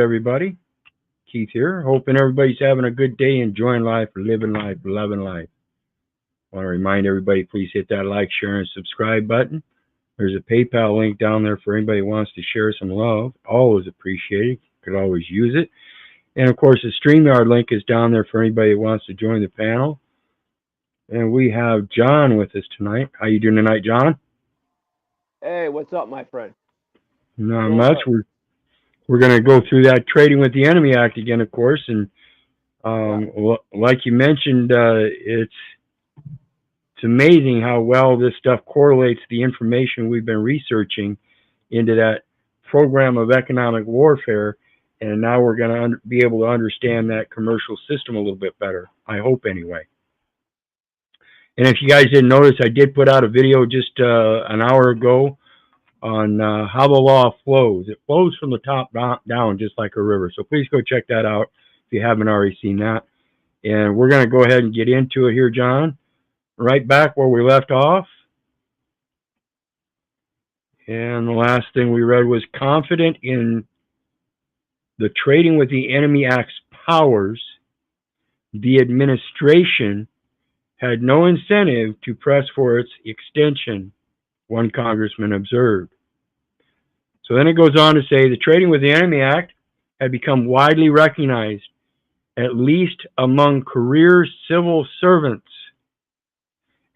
everybody? Keith here. Hoping everybody's having a good day, enjoying life, living life, loving life. I want to remind everybody, please hit that like, share, and subscribe button. There's a PayPal link down there for anybody who wants to share some love. Always appreciated. Could always use it. And, of course, the StreamYard link is down there for anybody who wants to join the panel. And we have John with us tonight. How you doing tonight, John? Hey, what's up, my friend? Not much. We're going to go through that Trading with the Enemy Act again, of course. And like you mentioned, it's amazing how well this stuff correlates the information we've been researching into that program of economic warfare. And now we're going to be able to understand that commercial system a little bit better. I hope, anyway. And if you guys didn't notice, I did put out a video just an hour ago on how the law flows. It flows from the top down just like a river. So please go check that out if you haven't already seen that. And we're going to go ahead and get into it here, John. Right back where we left off. And the last thing we read was confident in the Trading with the Enemy Act's powers, the administration had no incentive to press for its extension, one congressman observed. So then it goes on to say the Trading with the Enemy Act had become widely recognized, at least among career civil servants,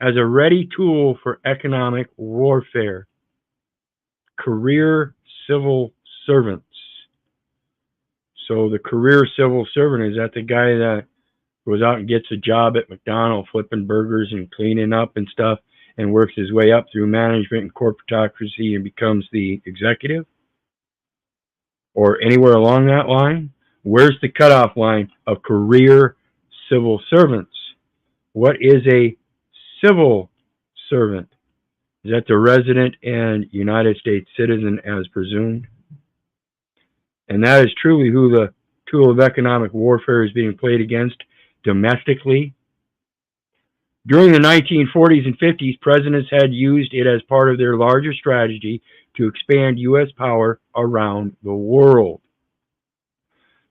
as a ready tool for economic warfare. Career civil servants. So the career civil servant, is that the guy that goes out and gets a job at McDonald's flipping burgers and cleaning up and stuff and works his way up through management and corporatocracy and becomes the executive? Or anywhere along that line? Where's the cutoff line of career civil servants? What is a civil servant? Is that the resident and United States citizen as presumed? And that is truly who the tool of economic warfare is being played against domestically. During the 1940s and 50s, presidents had used it as part of their larger strategy to expand U.S. power around the world.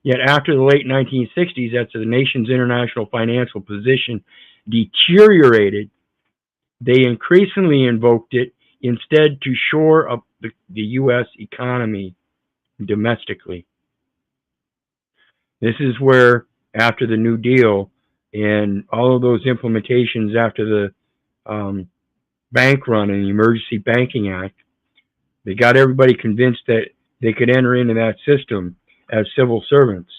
Yet after the late 1960s, as the nation's international financial position deteriorated, they increasingly invoked it instead to shore up the U.S. economy domestically. This is where, after the New Deal and all of those implementations after the bank run and the Emergency Banking Act, they got everybody convinced that they could enter into that system as civil servants,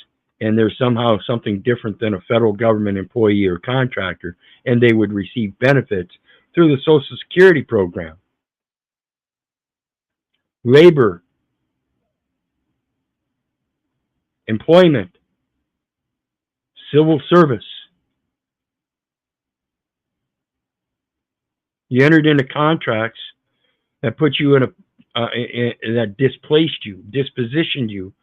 and they're somehow something different than a federal government employee or contractor, and they would receive benefits through the Social Security program. Labor, employment, civil service. You entered into contracts that put you in that displaced you, dispositioned you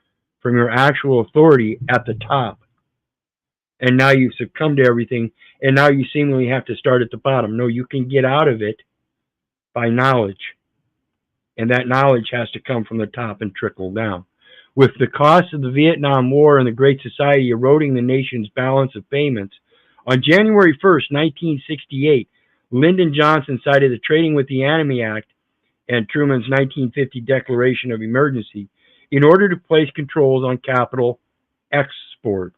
from your actual authority at the top. And now you've succumbed to everything, and now you seemingly have to start at the bottom. No, you can get out of it by knowledge. And that knowledge has to come from the top and trickle down. With the cost of the Vietnam War and the Great Society eroding the nation's balance of payments, on January 1st, 1968, Lyndon Johnson cited the Trading with the Enemy Act and Truman's 1950 Declaration of Emergency in order to place controls on capital exports.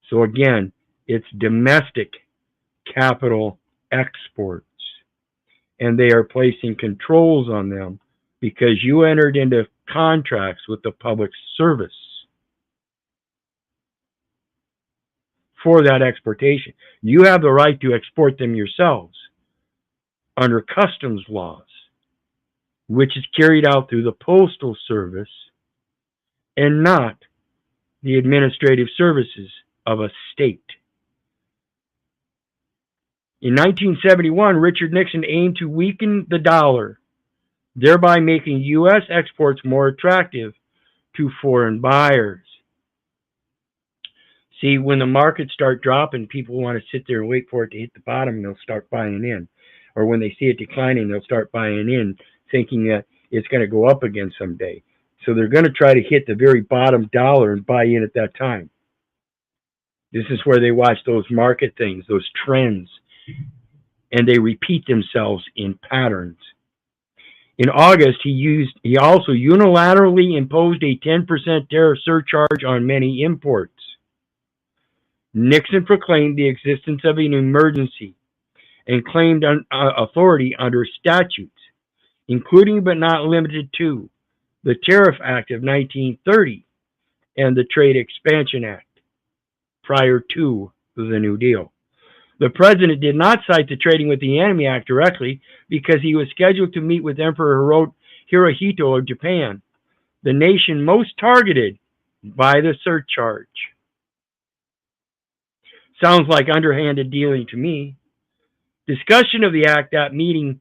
So again, it's domestic capital exports. And they are placing controls on them because you entered into contracts with the public service for that exportation. You have the right to export them yourselves under customs laws, which is carried out through the Postal Service and not the administrative services of a state. In 1971, Richard Nixon aimed to weaken the dollar, thereby making U.S. exports more attractive to foreign buyers. See, when the markets start dropping, people want to sit there and wait for it to hit the bottom, and they'll start buying in. Or when they see it declining, they'll start buying in, thinking that it's going to go up again someday. So they're going to try to hit the very bottom dollar and buy in at that time. This is where they watch those market things, those trends, and they repeat themselves in patterns. In August, he also unilaterally imposed a 10% tariff surcharge on many imports. Nixon proclaimed the existence of an emergency and claimed authority under statutes, including but not limited to the Tariff Act of 1930 and the Trade Expansion Act, prior to the New Deal. The president did not cite the Trading with the Enemy Act directly because he was scheduled to meet with Emperor Hirohito of Japan, the nation most targeted by the surcharge. Sounds like underhanded dealing to me. Discussion of the act at meeting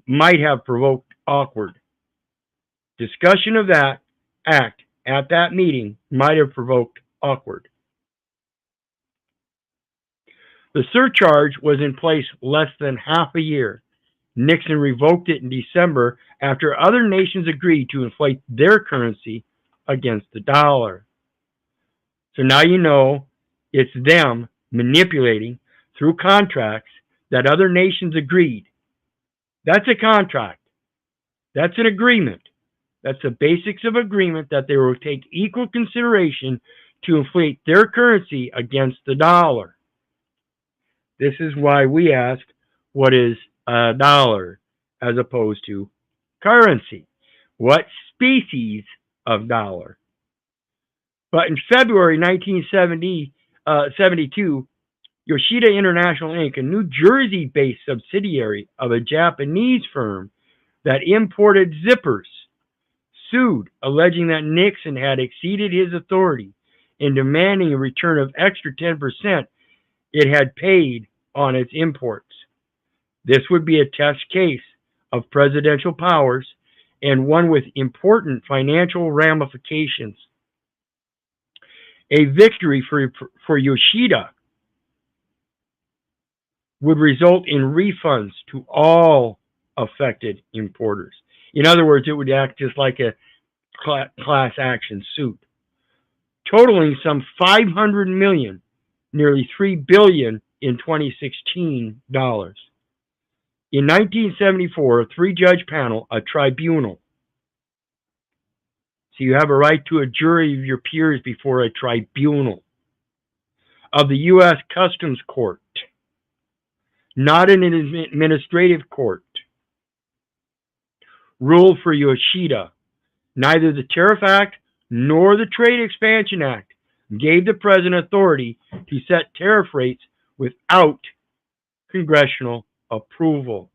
might have provoked awkward. Discussion of that act at that meeting might have provoked awkward. The surcharge was in place less than half a year. Nixon revoked it in December after other nations agreed to inflate their currency against the dollar. So now you know it's them manipulating through contracts that other nations agreed. That's a contract. That's an agreement. That's the basics of agreement that they will take equal consideration to inflate their currency against the dollar. This is why we ask, what is a dollar as opposed to currency? What species of dollar? But in February 1972, Yoshida International Inc., a New Jersey-based subsidiary of a Japanese firm that imported zippers, sued, alleging that Nixon had exceeded his authority in demanding a return of extra 10% it had paid on its imports. This would be a test case of presidential powers and one with important financial ramifications. A victory for Yoshida would result in refunds to all affected importers. In other words, it would act just like a class action suit, totaling some $500 million, nearly $3 billion in 2016 dollars. In 1974, a three-judge panel, a tribunal. So you have a right to a jury of your peers before a tribunal of the U.S. Customs Court, not an administrative court, ruled for Yoshida. Neither the Tariff Act nor the Trade Expansion Act gave the president authority to set tariff rates without congressional approval.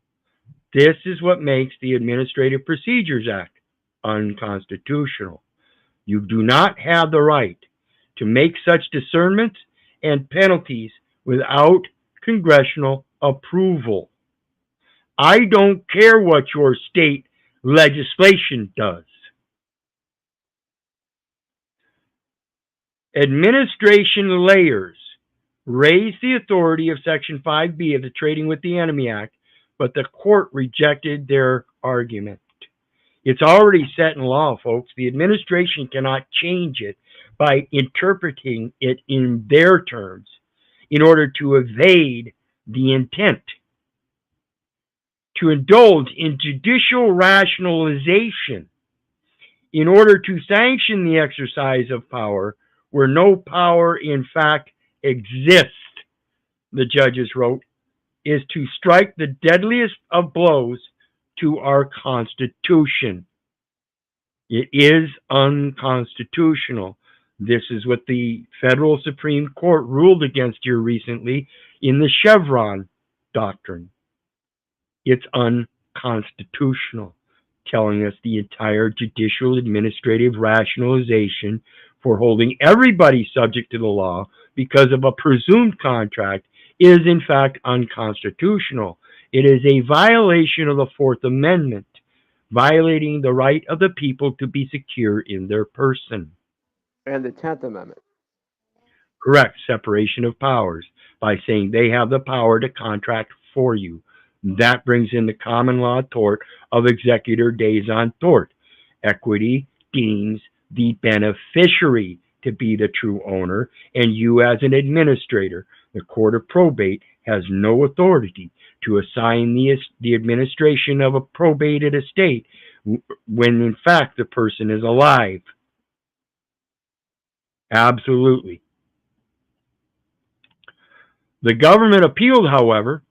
This is what makes the Administrative Procedures Act unconstitutional. You do not have the right to make such discernments and penalties without congressional approval. I don't care what your state legislation does. Administration layers raised the authority of Section 5B of the Trading with the Enemy Act, but the court rejected their argument. It's already set in law, folks. The administration cannot change it by interpreting it in their terms in order to evade the intent. To indulge in judicial rationalization in order to sanction the exercise of power where no power in fact exists, the judges wrote, is to strike the deadliest of blows to our Constitution. It is unconstitutional. This is what the federal Supreme Court ruled against here recently in the Chevron doctrine. It's unconstitutional, telling us the entire judicial administrative rationalization for holding everybody subject to the law because of a presumed contract is in fact unconstitutional. It is a violation of the Fourth Amendment, violating the right of the people to be secure in their person. And the 10th Amendment. Correct, separation of powers, by saying they have the power to contract for you. That brings in the common law tort of executor daison tort, equity deems the beneficiary to be the true owner, and you as an administrator, the court of probate, has no authority to assign the administration of a probated estate when in fact the person is alive. Absolutely. The government appealed, however,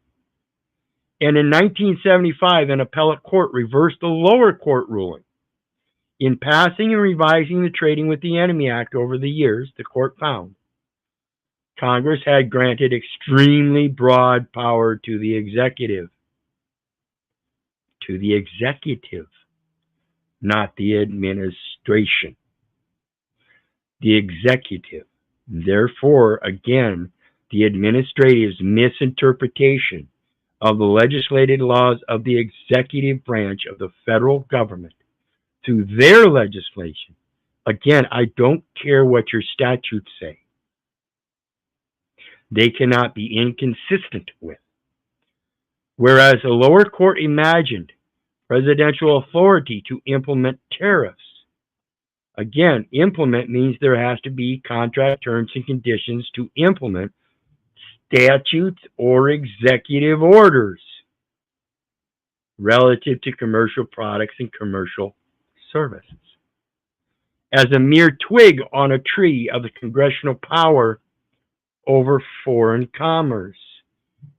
and in 1975 an appellate court reversed the lower court ruling. In passing and revising the Trading with the Enemy Act over the years, the court found Congress had granted extremely broad power to the executive. To the executive, not the administration. The executive. Therefore, again, the administrative's misinterpretation of the legislative laws of the executive branch of the federal government through their legislation. Again, I don't care what your statutes say. They cannot be inconsistent with. Whereas the lower court imagined presidential authority to implement tariffs. Again, implement means there has to be contract terms and conditions to implement statutes or executive orders relative to commercial products and commercial services. As a mere twig on a tree of the congressional power over foreign commerce,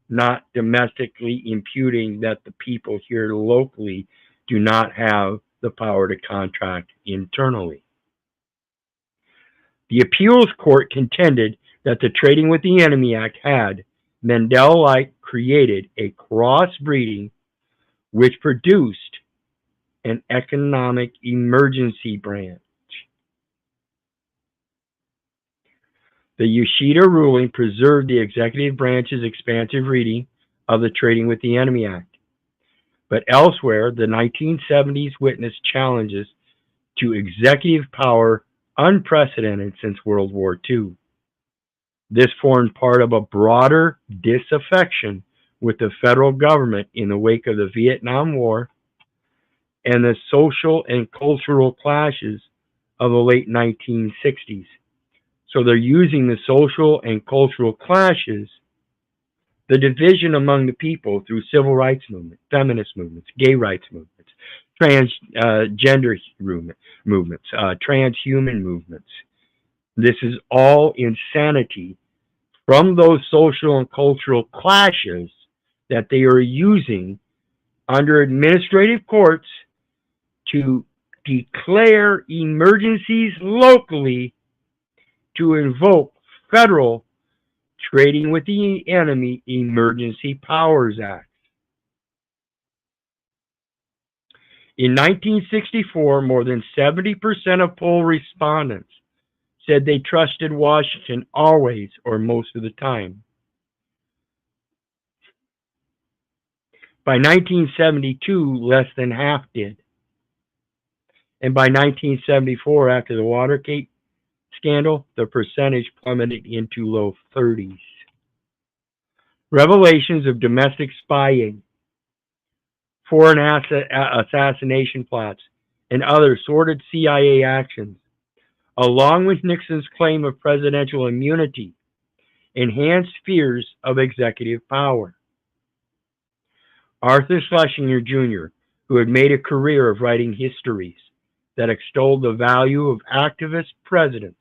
not domestically imputing that the people here locally do not have the power to contract internally. The appeals court contended that the Trading with the Enemy Act had, Mendel-like, created a crossbreeding which produced an economic emergency branch. The Yoshida ruling preserved the executive branch's expansive reading of the Trading with the Enemy Act. But elsewhere, the 1970s witnessed challenges to executive power unprecedented since World War II. This formed part of a broader disaffection with the federal government in the wake of the Vietnam War and the social and cultural clashes of the late 1960s. So they're using the social and cultural clashes, the division among the people through civil rights movements, feminist movements, gay rights movements, transgender movements, transhuman movements. This is all insanity from those social and cultural clashes that they are using under administrative courts to declare emergencies locally to invoke federal Trading with the Enemy Emergency Powers Act. In 1964, more than 70% of poll respondents said they trusted Washington always or most of the time. By 1972, less than half did. And by 1974, after the Watergate scandal, the percentage plummeted into low 30s. Revelations of domestic spying, foreign assassination plots, and other sordid CIA actions, along with Nixon's claim of presidential immunity, enhanced fears of executive power. Arthur Schlesinger Jr., who had made a career of writing histories that extolled the value of activist presidents,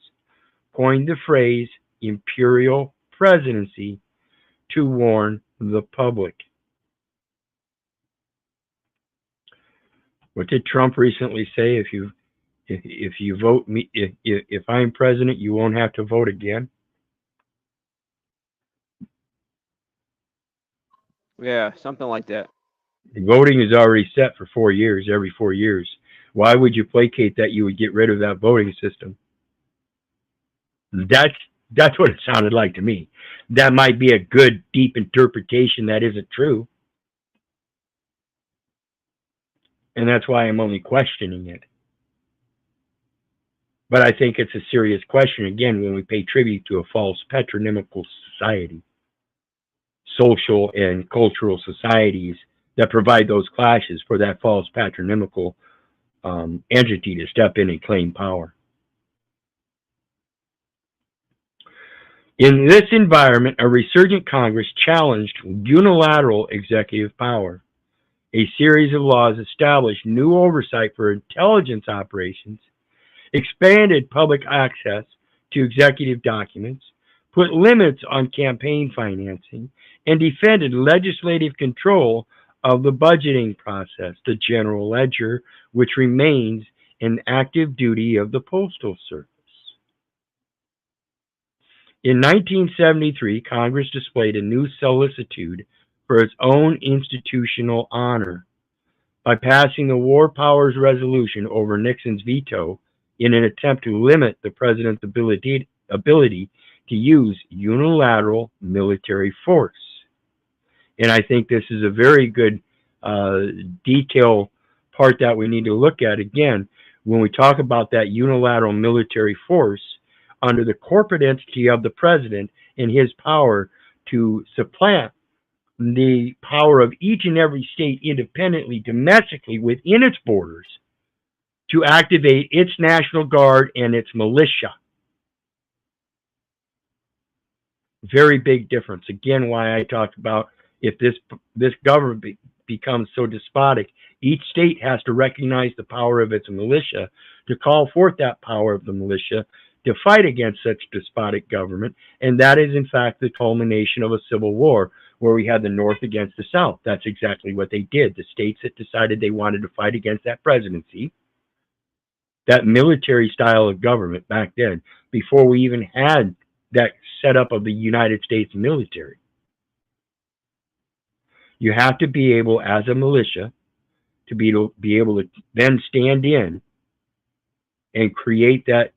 coined the phrase imperial presidency to warn the public. What did Trump recently say? If you vote me, if I'm president, you won't have to vote again. Yeah, something like that. Voting is already set for 4 years, every 4 years. Why would you placate that you would get rid of that voting system? That's what it sounded like to me. That might be a good, deep interpretation that isn't true. And that's why I'm only questioning it. But I think it's a serious question, again, when we pay tribute to a false patronymical society. Social and cultural societies that provide those clashes for that false patronymical entity to step in and claim power. In this environment, a resurgent Congress challenged unilateral executive power. A series of laws established new oversight for intelligence operations, expanded public access to executive documents, put limits on campaign financing, and defended legislative control of the budgeting process, the general ledger, which remains an active duty of the Postal Service. In 1973, Congress displayed a new solicitude for its own institutional honor by passing the War Powers Resolution over Nixon's veto in an attempt to limit the president's ability to use unilateral military force. And I think this is a very good detail part that we need to look at again when we talk about that unilateral military force under the corporate entity of the president and his power to supplant the power of each and every state independently, domestically, within its borders, to activate its National Guard and its militia. Very big difference. Again, why I talked about if this government becomes so despotic, each state has to recognize the power of its militia to call forth that power of the militia to fight against such despotic government. And that is, in fact, the culmination of a civil war where we had the North against the South. That's exactly what they did. The states that decided they wanted to fight against that presidency, that military style of government back then, before we even had that setup of the United States military. You have to be able, as a militia, to be able to then stand in and create that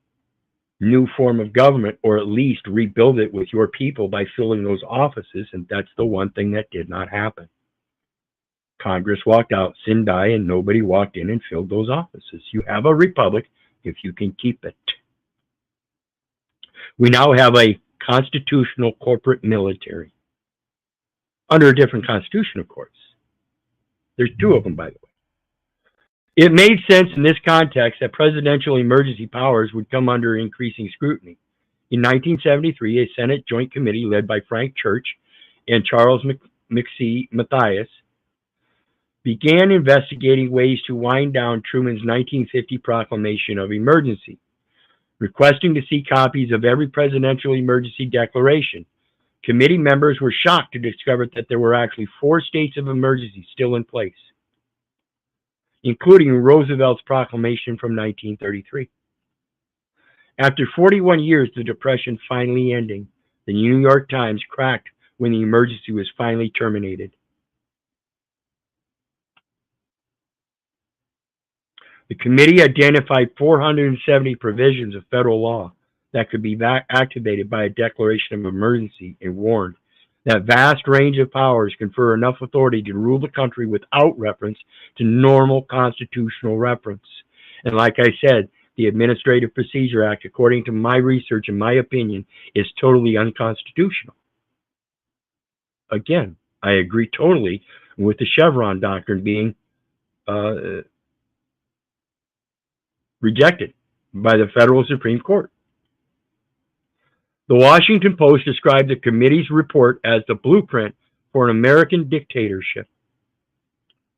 new form of government, or at least rebuild it with your people by filling those offices. And that's the one thing that did not happen. Congress walked out, sin die, and nobody walked in and filled those offices. You have a republic if you can keep it. We now have a constitutional corporate military under a different constitution, of course. There's two of them, by the way. It made sense in this context that presidential emergency powers would come under increasing scrutiny. In 1973, a Senate Joint Committee led by Frank Church and Charles Matthias began investigating ways to wind down Truman's 1950 proclamation of emergency, requesting to see copies of every presidential emergency declaration. Committee members were shocked to discover that there were actually 4 states of emergency still in place, including Roosevelt's proclamation from 1933. After 41 years, the Depression finally ending, the New York Times cracked when the emergency was finally terminated. The committee identified 470 provisions of federal law that could be activated by a declaration of emergency and warned that vast range of powers confer enough authority to rule the country without reference to normal constitutional reference. And like I said, the Administrative Procedure Act, according to my research and my opinion, is totally unconstitutional. Again, I agree totally with the Chevron doctrine being rejected by the federal Supreme Court. The Washington Post described the committee's report as the blueprint for an American dictatorship.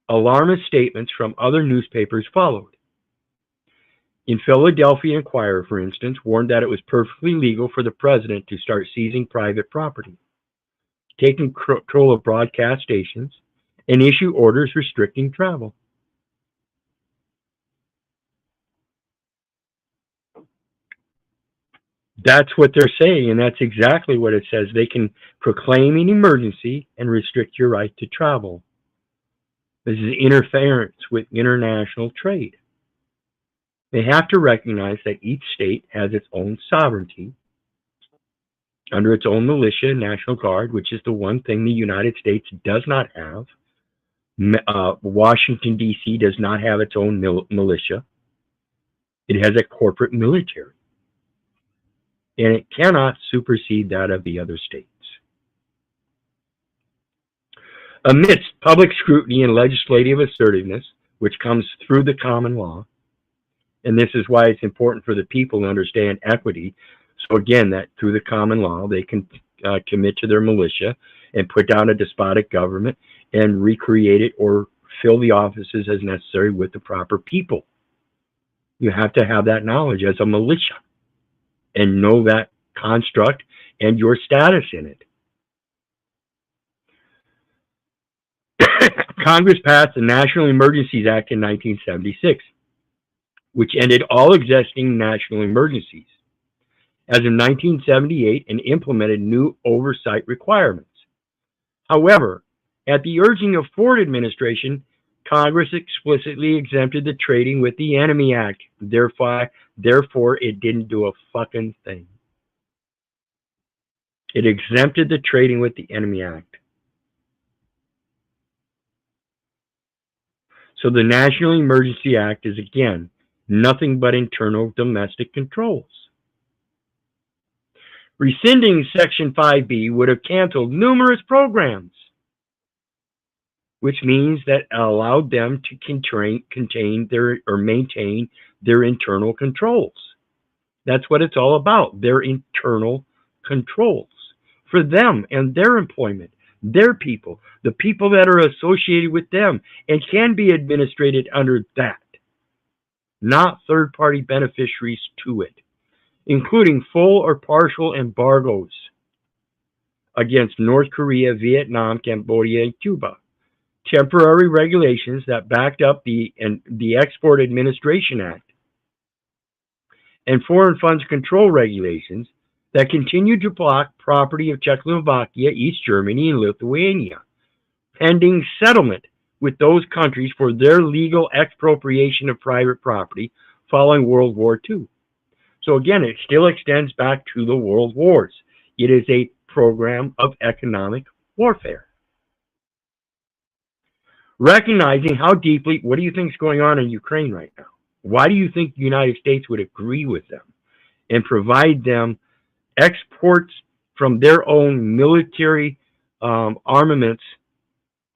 Alarmist statements from other newspapers followed. In Philadelphia Inquirer, for instance, warned that it was perfectly legal for the president to start seizing private property, taking control of broadcast stations, and issue orders restricting travel. That's what they're saying, and that's exactly what it says. They can proclaim an emergency and restrict your right to travel. This is interference with international trade. They have to recognize that each state has its own sovereignty under its own militia and National Guard, which is the one thing the United States does not have. Washington, D.C. does not have its own militia. It has a corporate military, and it cannot supersede that of the other states. Amidst public scrutiny and legislative assertiveness, which comes through the common law, And this is why it's important for the people to understand equity. So again, that through the common law, they can commit to their militia and put down a despotic government and recreate it or fill the offices as necessary with the proper people. You have to have that knowledge as a militia and know that construct and your status in it. Congress passed the National Emergencies Act in 1976, which ended all existing national emergencies as of 1978 and implemented new oversight requirements. However, at the urging of Ford administration, Congress explicitly exempted the Trading with the Enemy Act. Therefore, it didn't do a fucking thing. It exempted the Trading with the Enemy Act. So the National Emergency Act is, again, nothing but internal domestic controls. Rescinding Section 5B would have canceled numerous programs, which means that allowed them to maintain their internal controls. That's what it's all about, their internal controls for them and their employment, their people, the people that are associated with them and can be administrated under that, not third-party beneficiaries to it, including full or partial embargoes against North Korea, Vietnam, Cambodia, and Cuba, temporary regulations that backed up the Export Administration Act, and foreign funds control regulations that continued to block property of Czechoslovakia, East Germany, and Lithuania, pending settlement with those countries for their legal expropriation of private property following World War II. So again, it still extends back to the World Wars. It is a program of economic warfare. Recognizing how deeply, what do you think is going on in Ukraine right now? Why do you think the United States would agree with them and provide them exports from their own military armaments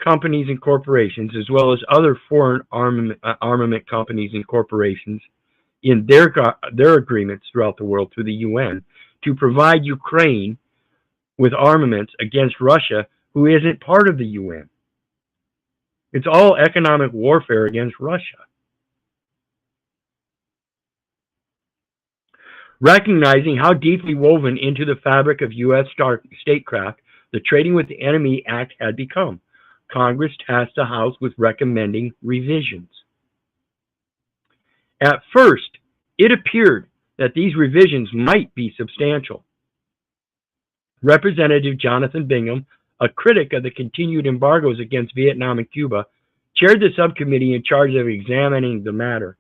companies and corporations, as well as other foreign armament companies and corporations in their agreements throughout the world through the UN to provide Ukraine with armaments against Russia, who isn't part of the UN? It's all economic warfare against Russia. Recognizing how deeply woven into the fabric of U.S. statecraft the Trading with the Enemy Act had become, Congress tasked the House with recommending revisions. At first, it appeared that these revisions might be substantial. Representative Jonathan Bingham, a critic of the continued embargoes against Vietnam and Cuba, chaired the subcommittee in charge of examining the matter.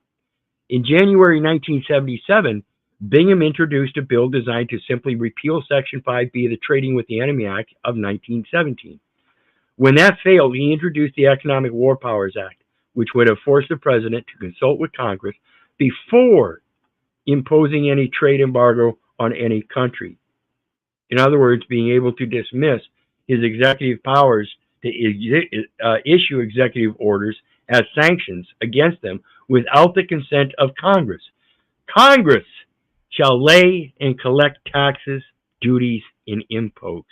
In January 1977, Bingham introduced a bill designed to simply repeal Section 5B of the Trading with the Enemy Act of 1917. When that failed, he introduced the Economic War Powers Act, which would have forced the president to consult with Congress before imposing any trade embargo on any country. In other words, being able to dismiss his executive powers to issue executive orders as sanctions against them without the consent of Congress. Congress shall lay and collect taxes, duties, and imposts.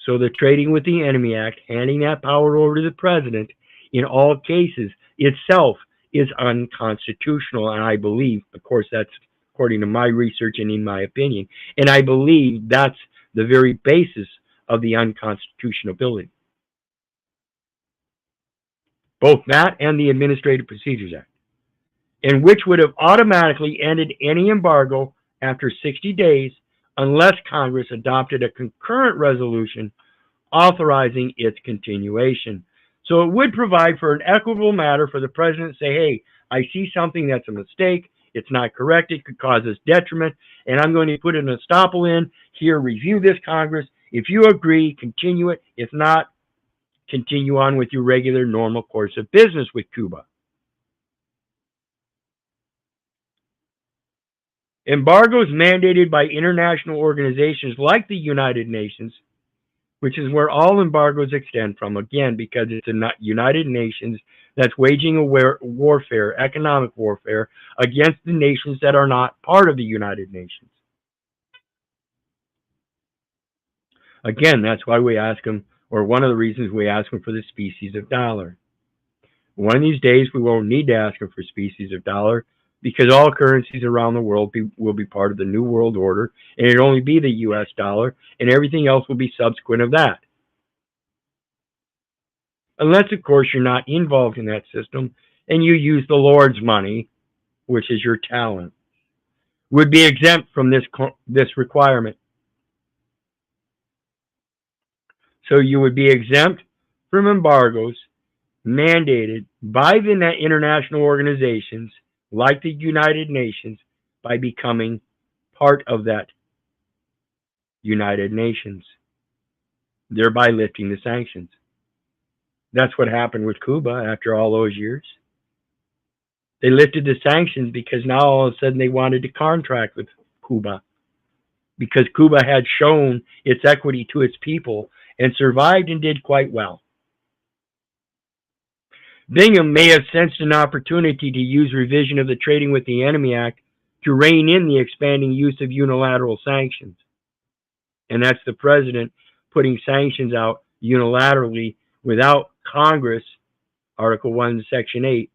So the Trading with the Enemy Act, handing that power over to the president in all cases itself is unconstitutional. And I believe, of course, that's according to my research and in my opinion, and I believe that's the very basis of the unconstitutionality. Both that and the Administrative Procedures Act, and which would have automatically ended any embargo after 60 days unless Congress adopted a concurrent resolution authorizing its continuation. So it would provide for an equitable matter for the president to say, hey, I see something that's a mistake, it's not correct, it could cause us detriment, and I'm going to put an estoppel in here, review this, Congress. If you agree, continue it. If not, continue on with your regular normal course of business with Cuba. Embargoes mandated by international organizations like the United Nations which is where all embargoes extend from, again, because it's the United Nations that's waging a warfare, economic warfare, against the nations that are not part of the United Nations. Again, that's why we ask them, or one of the reasons we ask them for the species of dollar. One of these days, we won't need to ask them for species of dollar, because all currencies around the world will be part of the New World Order, and it'll only be the US dollar, and everything else will be subsequent of that. Unless, of course, you're not involved in that system, and you use the Lord's money, which is your talent, would be exempt from this requirement. So you would be exempt from embargoes mandated by the international organizations like the United Nations by becoming part of that United Nations, thereby lifting the sanctions. That's what happened with Cuba after all those years. They lifted the sanctions because now all of a sudden they wanted to contract with Cuba, because Cuba had shown its equity to its people and survived and did quite well. Bingham may have sensed an opportunity to use revision of the Trading with the Enemy Act to rein in the expanding use of unilateral sanctions. And that's the president putting sanctions out unilaterally without Congress, Article 1, Section 8,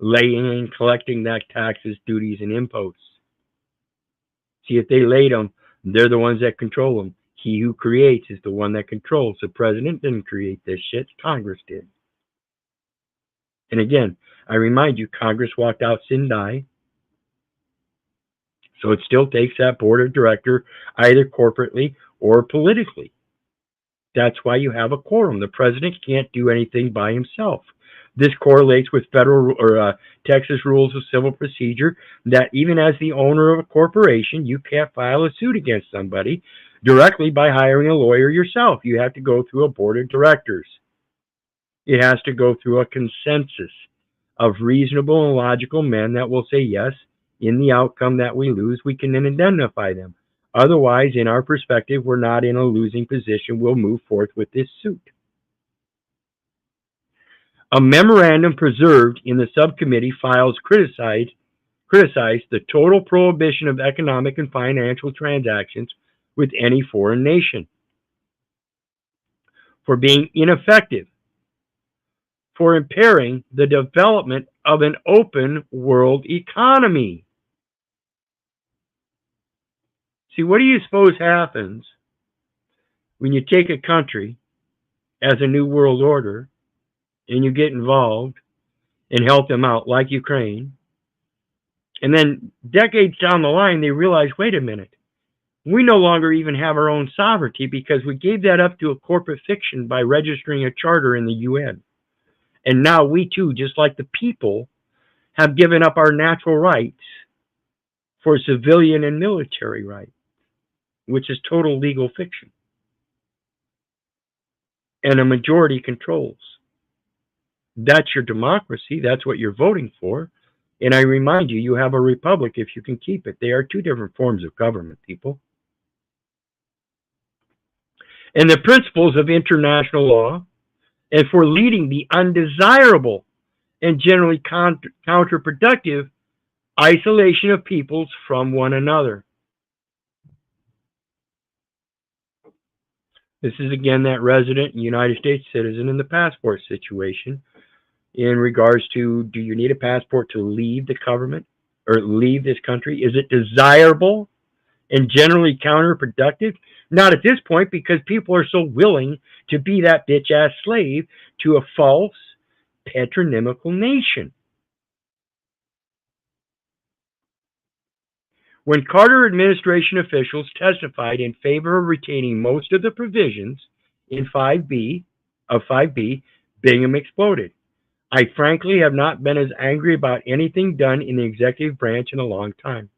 laying and collecting that taxes, duties, and imposts. See, if they laid them, they're the ones that control them. He who creates is the one that controls. The president didn't create this shit. Congress did. And again, I remind you, Congress walked out sin die. So it still takes that board of director, either corporately or politically. That's why you have a quorum. The president can't do anything by himself. This correlates with federal or Texas rules of civil procedure that even as the owner of a corporation, you can't file a suit against somebody directly by hiring a lawyer yourself. You have to go through a board of directors. It has to go through a consensus of reasonable and logical men that will say, yes, in the outcome that we lose, we can then indemnify them. Otherwise, in our perspective, we're not in a losing position. We'll move forth with this suit. A memorandum preserved in the subcommittee files criticized the total prohibition of economic and financial transactions with any foreign nation for being ineffective, for impairing the development of an open world economy. See, what do you suppose happens when you take a country as a new world order and you get involved and help them out, like Ukraine, and then decades down the line they realize, wait a minute, we no longer even have our own sovereignty because we gave that up to a corporate fiction by registering a charter in the UN. And now we too, just like the people, have given up our natural rights for civilian and military rights, which is total legal fiction. And a majority controls. That's your democracy. That's what you're voting for. And I remind you, you have a republic if you can keep it. They are two different forms of government, people. And the principles of international law, and for leading the undesirable and generally counterproductive isolation of peoples from one another. This is again that resident United States citizen in the passport situation in regards to, do you need a passport to leave the government or leave this country? Is it desirable and generally counterproductive? Not at this point, because people are so willing to be that bitch-ass slave to a false, patronymical nation. When Carter administration officials testified in favor of retaining most of the provisions in 5B, Bingham exploded. I frankly have not been as angry about anything done in the executive branch in a long time.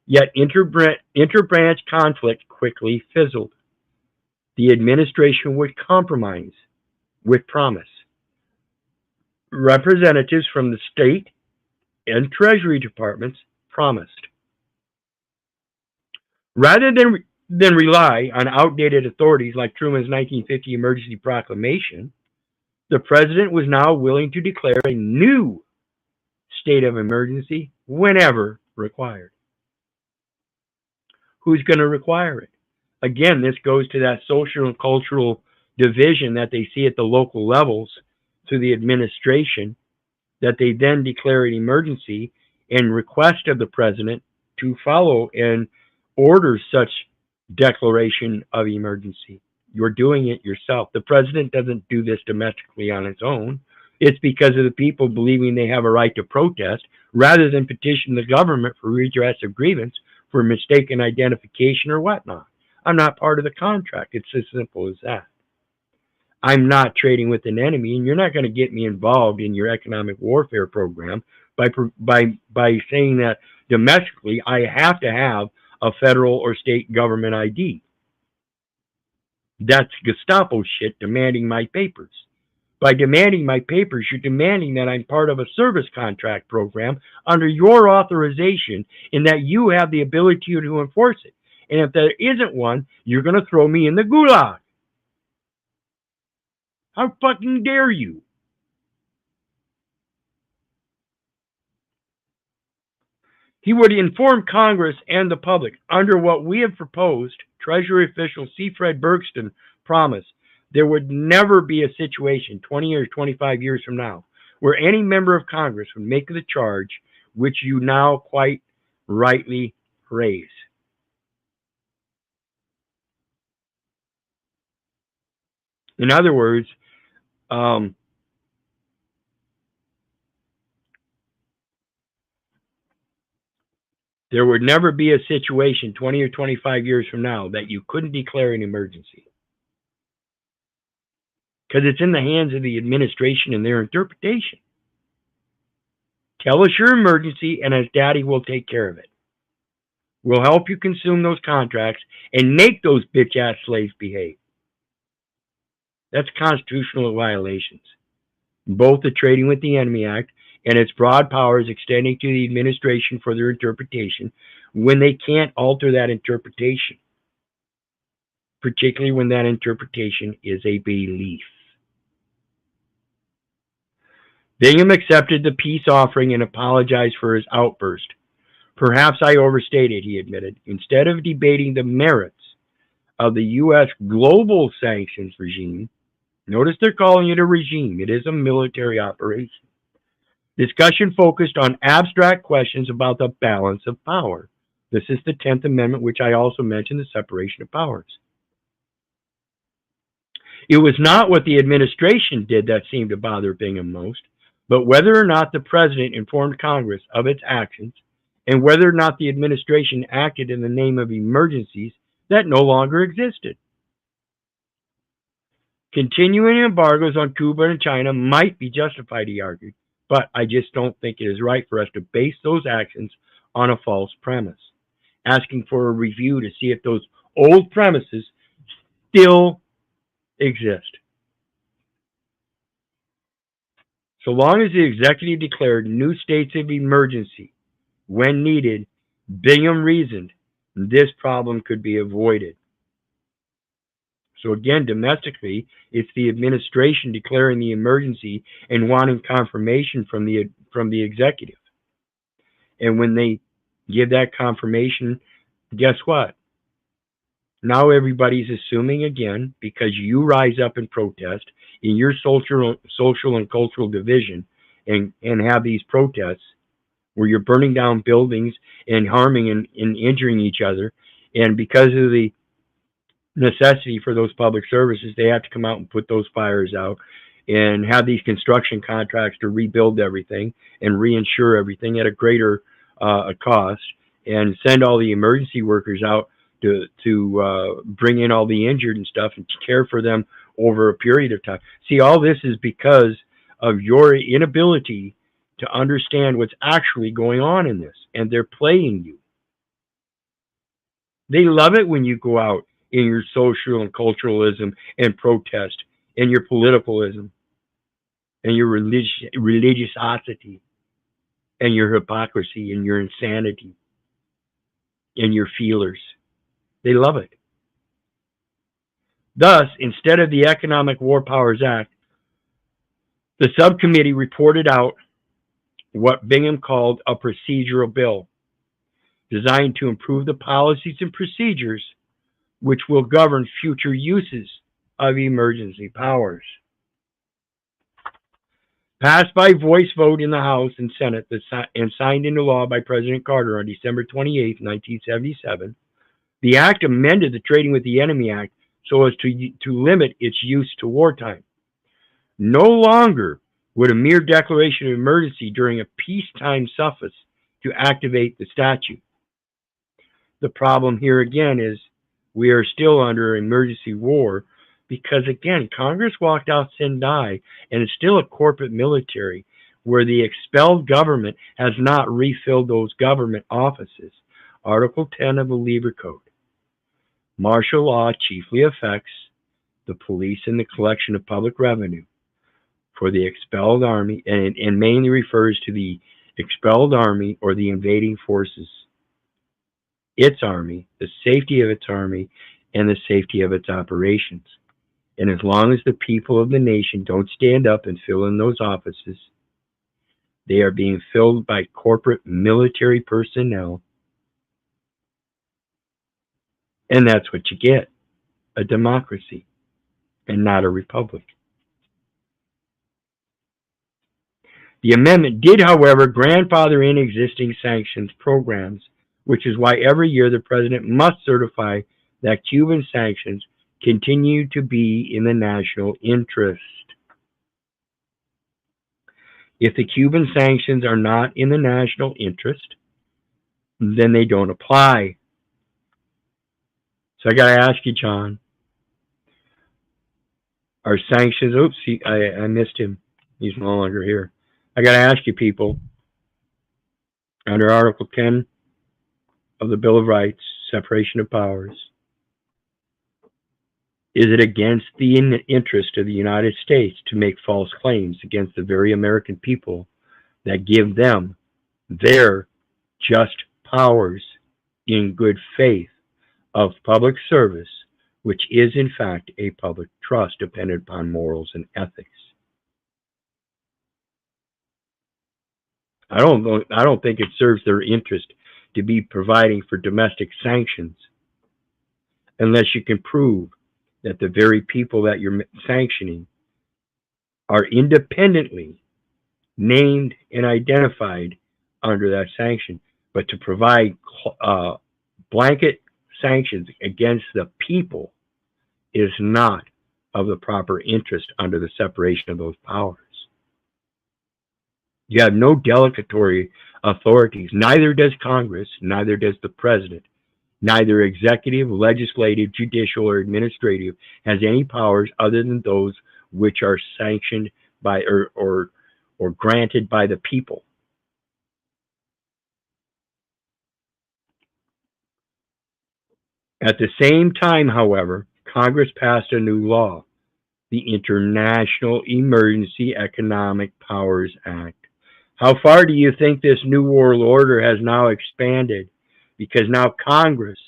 Yet interbranch conflict quickly fizzled. The administration would compromise with promise. Representatives from the state and Treasury departments promised. Rather than than rely on outdated authorities like Truman's 1950 Emergency Proclamation, the president was now willing to declare a new state of emergency whenever required. Who's going to require it? Again, this goes to that social and cultural division that they see at the local levels through the administration, that they then declare an emergency and request of the president to follow and order such declaration of emergency. You're doing it yourself. The president doesn't do this domestically on its own. It's because of the people believing they have a right to protest rather than petition the government for redress of grievance for mistaken identification or whatnot. I'm not part of the contract. It's as simple as that. I'm not trading with an enemy, and you're not going to get me involved in your economic warfare program by saying that domestically I have to have a federal or state government ID. That's Gestapo shit, demanding my papers. By demanding my papers, you're demanding that I'm part of a service contract program under your authorization and that you have the ability to enforce it. And if there isn't one, you're going to throw me in the gulag. How fucking dare you? He would inform Congress and the public under what we have proposed. Treasury official C. Fred Bergston promised there would never be a situation 20 or 25 years from now where any member of Congress would make the charge which you now quite rightly raise. In other words, there would never be a situation 20 or 25 years from now that you couldn't declare an emergency. Because it's in the hands of the administration and their interpretation. Tell us your emergency, and as daddy, we'll take care of it. We'll help you consume those contracts and make those bitch-ass slaves behave. That's constitutional violations. Both the Trading with the Enemy Act and its broad powers extending to the administration for their interpretation when they can't alter that interpretation, particularly when that interpretation is a belief. Bingham accepted the peace offering and apologized for his outburst. Perhaps I overstated, he admitted. Instead of debating the merits of the U.S. global sanctions regime, notice they're calling it a regime. It is a military operation. Discussion focused on abstract questions about the balance of power. This is the 10th Amendment, which I also mentioned, the separation of powers. It was not what the administration did that seemed to bother Bingham most, but whether or not the president informed Congress of its actions and whether or not the administration acted in the name of emergencies that no longer existed. Continuing embargoes on Cuba and China might be justified, he argued, but I just don't think it is right for us to base those actions on a false premise. Asking for a review to see if those old premises still exist. So long as the executive declared new states of emergency when needed, Bingham reasoned this problem could be avoided. So again, domestically, it's the administration declaring the emergency and wanting confirmation from the executive. And when they give that confirmation, guess what? Now everybody's assuming again, because you rise up and protest in your social and cultural division and have these protests where you're burning down buildings and harming and injuring each other. And because of the necessity for those public services, they have to come out and put those fires out and have these construction contracts to rebuild everything and reinsure everything at a greater cost and send all the emergency workers out to bring in all the injured and stuff and to care for them over a period of time. See, all this is because of your inability to understand what's actually going on in this, and they're playing you. They love it when you go out in your social and culturalism and protest and your politicalism and your religiosity and your hypocrisy and your insanity and your feelers. They love it. Thus, instead of the Economic War Powers Act, the subcommittee reported out what Bingham called a procedural bill designed to improve the policies and procedures which will govern future uses of emergency powers. Passed by voice vote in the House and Senate and signed into law by President Carter on December 28, 1977, the act amended the Trading with the Enemy Act so as to limit its use to wartime. No longer would a mere declaration of emergency during a peacetime suffice to activate the statute. The problem here again is we are still under emergency war because, again, Congress walked out Sendai, and it's still a corporate military where the expelled government has not refilled those government offices. Article 10 of the Labor Code. Martial law chiefly affects the police and the collection of public revenue for the expelled army, and mainly refers to the expelled army or the invading forces, its army, the safety of its army, and the safety of its operations. And as long as the people of the nation don't stand up and fill in those offices, they are being filled by corporate military personnel. And that's what you get, a democracy and not a republic. The amendment did, however, grandfather in existing sanctions programs, which is why every year the president must certify that Cuban sanctions continue to be in the national interest. If the Cuban sanctions are not in the national interest, then they don't apply. So I got to ask you, John, are sanctions, oops, I missed him. He's no longer here. I got to ask you, people, under Article 10 of the Bill of Rights, separation of powers, is it against the interest of the United States to make false claims against the very American people that give them their just powers in good faith of public service, which is in fact a public trust dependent upon morals and ethics? I don't think it serves their interest to be providing for domestic sanctions unless you can prove that the very people that you're sanctioning are independently named and identified under that sanction. But to provide blanket sanctions against the people is not of the proper interest under the separation of those powers. You have no delegatory authorities. Neither does Congress, neither does the president. Neither executive, legislative, judicial, or administrative has any powers other than those which are sanctioned by or granted by the people. At the same time, however, Congress passed a new law, the International Emergency Economic Powers Act. How far do you think this new world order has now expanded? Because now Congress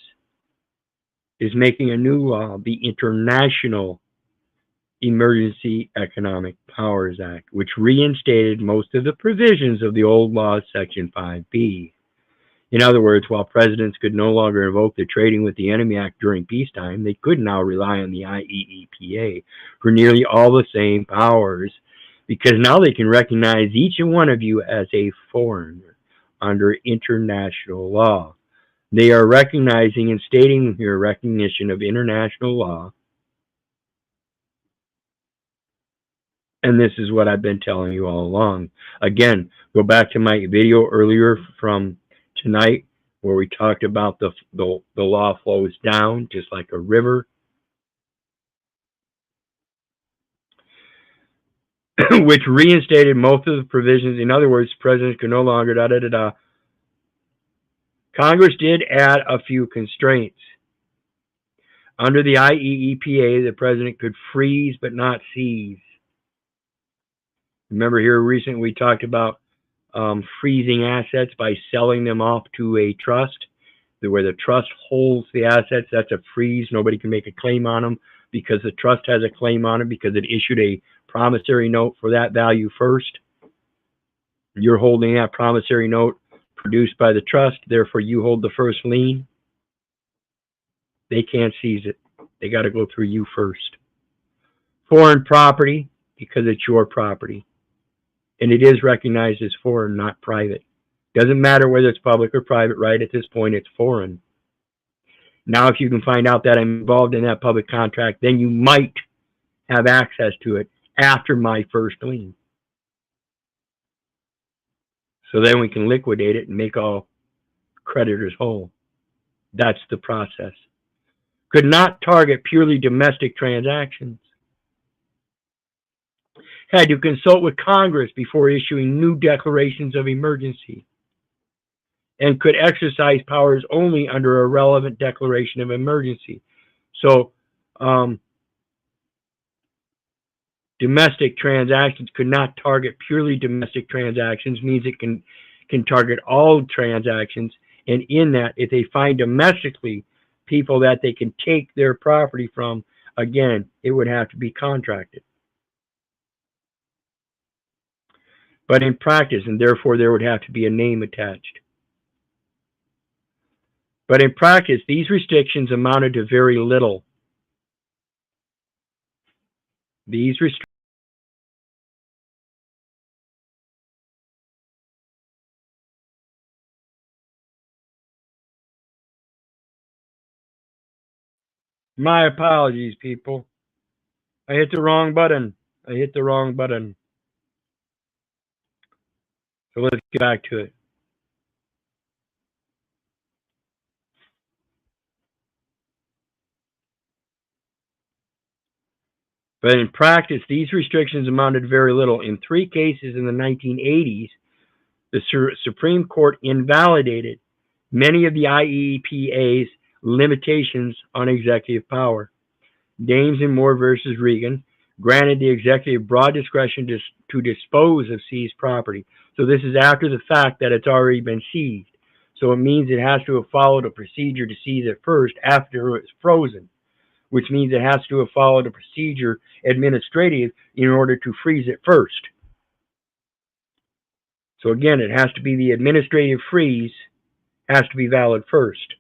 is making a new law, the International Emergency Economic Powers Act, which reinstated most of the provisions of the old law, Section 5B. In other words, while presidents could no longer invoke the Trading with the Enemy Act during peacetime, they could now rely on the IEEPA for nearly all the same powers, because now they can recognize each and one of you as a foreigner under international law. They are recognizing and stating here recognition of international law. And this is what I've been telling you all along. Again, go back to my video earlier from tonight where we talked about the law flows down just like a river. Which reinstated most of the provisions. In other words, presidents could no longer Congress did add a few constraints. Under the IEEPA, the president could freeze but not seize. Remember here recently we talked about freezing assets by selling them off to a trust. where the trust holds the assets, that's a freeze. Nobody can make a claim on them because the trust has a claim on it because it issued a promissory note for that value first. You're holding that promissory note produced by the trust, therefore you hold the first lien. They can't seize it. They got to go through you first. Foreign property, because it's your property. And it is recognized as foreign, not private. Doesn't matter whether it's public or private, right? At this point, it's foreign. Now, if you can find out that I'm involved in that public contract, then you might have access to it after my first lien. So then we can liquidate it and make all creditors whole. That's the process. Could not target purely domestic transactions. Had to consult with Congress before issuing new declarations of emergency. And could exercise powers only under a relevant declaration of emergency. So, domestic transactions could not target purely domestic transactions, means it can target all transactions. And in that, if they find domestically people that they can take their property from, again, it would have to be contracted. But in practice, and therefore there would have to be a name attached. But in practice, these restrictions amounted to very little. These restrictions My apologies, people. I hit the wrong button. So let's get back to it. But in practice, these restrictions amounted to very little. In 3 cases in the 1980s, the Supreme Court invalidated many of the IEEPA's limitations on executive power. Dames and Moore versus Regan granted the executive broad discretion to dispose of seized property. So this is after the fact that it's already been seized. So it means it has to have followed a procedure to seize it first after it's frozen, which means it has to have followed a procedure administrative in order to freeze it first. So again, it has to be the administrative freeze has to be valid first.